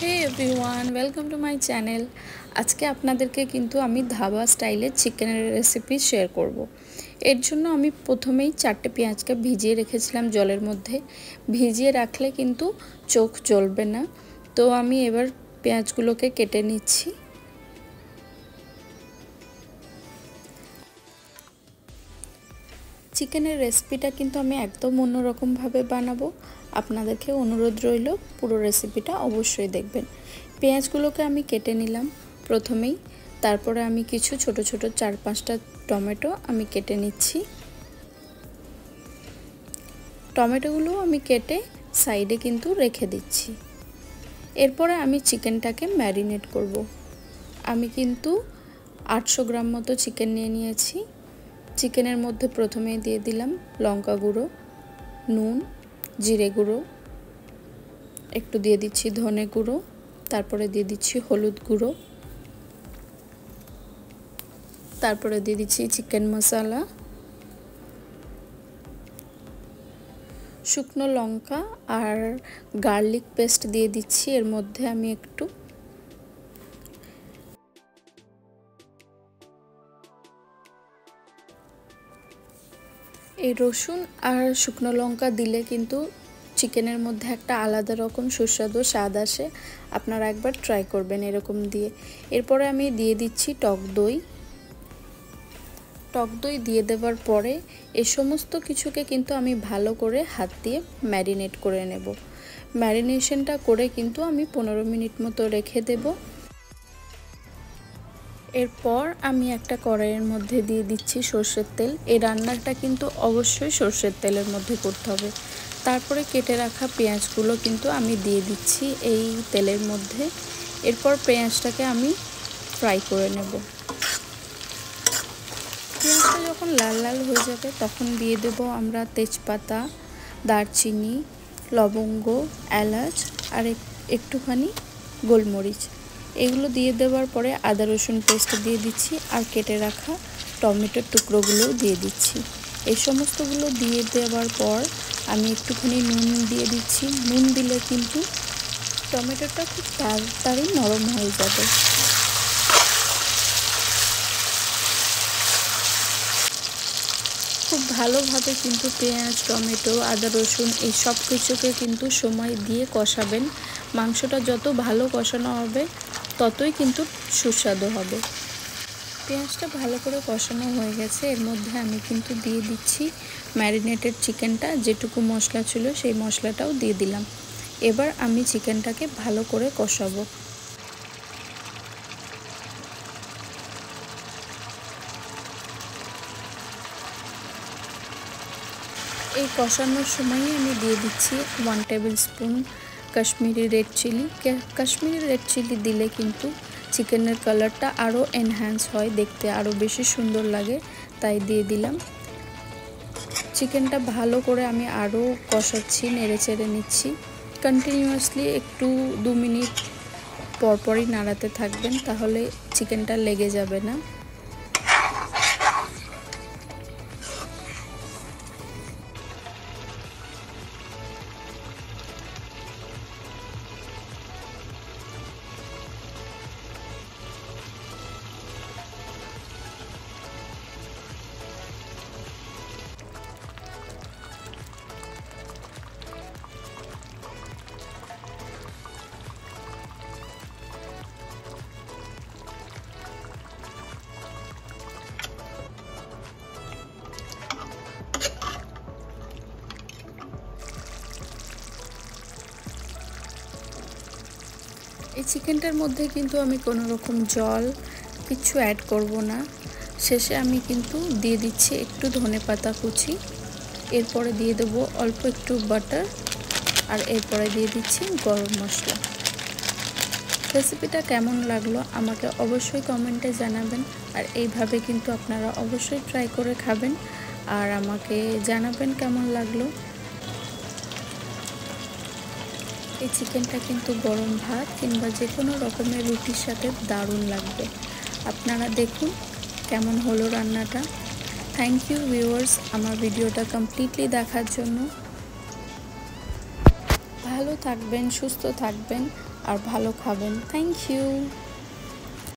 Hey everyone, welcome to my channel. আজকে আপনাদেরকে কিন্তু আমি ধাবা স্টাইলে চিকেনের রেসিপি শেয়ার করব। এর জন্য আমি প্রথমেই 4টে পেঁয়াজকে ভিজিয়ে রেখেছিলাম জলের মধ্যে। ভিজিয়ে রাখলে কিন্তু চোখ জ্বলবে না। তো আমি এবার পেঁয়াজগুলোকে কেটে নিচ্ছি। চিকেনের রেসিপিটা কিন্তু আমি একদম অন্যরকমভাবে বানাবো। আপনাদেরকে অনুরোধ রইল পুরো রেসিপিটা অবশ্যই দেখবেন। পেঁয়াজগুলোকে আমি কেটে নিলাম প্রথমেই, তারপরে আমি কিছু ছোট ছোট 4-5টা টমেটো আমি কেটে নিচ্ছি। টমেটোগুলো আমি কেটে সাইডে কিন্তু রেখে দিচ্ছি। এরপরে আমি চিকেনটাকে ম্যারিনেট করব। আমি কিন্তু 800 গ্রাম মতো চিকেন নিয়ে নিয়েছি। চিকেনের মধ্যে প্রথমে দিয়ে দিলাম লঙ্কা গুঁড়ো, নুন, জিরে গুঁড়ো, একটু দিয়ে দিচ্ছি ধনে গুঁড়ো, তারপরে দিয়ে দিচ্ছি হলুদ গুঁড়ো, তারপরে দিয়ে দিচ্ছি চিকেন মশলা, শুকনো লঙ্কা আর গার্লিক পেস্ট দিয়ে দিচ্ছি। এর মধ্যে আমি একটু এই রসুন আর শুকনো লঙ্কা দিলে কিন্তু চিকেনের মধ্যে একটা আলাদা রকম সুস্বাদু স্বাদ আসে। আপনারা একবার ট্রাই করবেন এরকম দিয়ে। এরপরে আমি দিয়ে দিচ্ছি টক দই। টক দই দিয়ে দেওয়ার পরে এই সমস্ত কিছুকে কিন্তু আমি ভালো করে হাত দিয়ে ম্যারিনেট করে নেব। ম্যারিনেশনটা করে কিন্তু আমি 15 মিনিট মতো রেখে দেব। এরপর আমি একটা কড়াইয়ের মধ্যে দিয়ে দিচ্ছি সর্ষের তেল। এই রান্নাটা কিন্তু অবশ্যই সর্ষের তেলের মধ্যে করতে হবে। তারপরে কেটে রাখা পেঁয়াজগুলো কিন্তু আমি দিয়ে দিচ্ছি এই তেলের মধ্যে। এরপর পেঁয়াজটাকে আমি ফ্রাই করে নেব। পেঁয়াজটা যখন লাল লাল হয়ে যাবে তখন দিয়ে দেব আমরা তেজপাতা, দারচিনি, লবঙ্গ, এলাচ আর একটুখানি গোলমরিচ। এগুলো দিয়ে দেওয়ার পরে আদা রসুন পেস্ট দিয়ে দিচ্ছি আর কেটে রাখা টমেটোর টুকরোগুলোও দিয়ে দিচ্ছি। এই সমস্তগুলো দিয়ে দেওয়ার পর আমি একটুখানি নুন দিয়ে দিচ্ছি। নুন দিলে কিন্তু টমেটোটা খুব তাড়াতাড়ি নরম হয়ে যাবে। খুব ভালোভাবে কিন্তু পেঁয়াজ, টমেটো, আদা রসুন এই সব কিছুকে কিন্তু সময় দিয়ে কষাবেন। মাংসটা যত ভালো কষানো হবে ততই কিন্তু সুস্বাদু হবে। পেঁয়াজটা ভালো করে কষানো হয়ে গেছে। এর মধ্যে আমি কিন্তু দিয়ে দিচ্ছি ম্যারিনেটেড চিকেনটা, যেটুকু মশলা ছিল সেই মশলাটাও দিয়ে দিলাম। এবার আমি চিকেনটাকে ভালো করে কষাবো। এই কষানোর সময়ই আমি দিয়ে দিচ্ছি 1 tablespoon Kashmiri red chilli. Kashmiri red chilli দিলে কিন্তু চিকেনের কালারটা আরও এনহ্যান্স হয়, দেখতে আরও বেশি সুন্দর লাগে, তাই দিয়ে দিলাম। চিকেনটা ভালো করে আমি আরও কষাচ্ছি, নেড়ে চেড়ে নিচ্ছি। কন্টিনিউয়াসলি একটু 2 মিনিট পরপরই নাড়াতে থাকবেন, তাহলে চিকেনটা লেগে যাবে না। এই চিকেনটার মধ্যে কিন্তু আমি কোনো রকম জল কিছু অ্যাড করব না। শেষে আমি কিন্তু দিয়ে দিচ্ছি একটু ধনেপাতা কুচি, এরপরে দিয়ে দেবো অল্প একটু বাটার, আর এরপরে দিয়ে দিচ্ছি গরম মশলা। রেসিপিটা কেমন লাগলো আমাকে অবশ্যই কমেন্টে জানাবেন। আর এইভাবে কিন্তু আপনারা অবশ্যই ট্রাই করে খাবেন আর আমাকে জানাবেন কেমন লাগলো। এই চিকেনটা কিন্তু গরম ভাত কিংবা যে কোনো রকমের রুটির সাথে দারুণ লাগবে। আপনারা দেখুন কেমন হলো রান্নাটা। থ্যাংক ইউ ভিউয়ার্স আমার ভিডিওটা কমপ্লিটলি দেখার জন্য। ভালো থাকবেন, সুস্থ থাকবেন আর ভালো খাবেন। Thank you.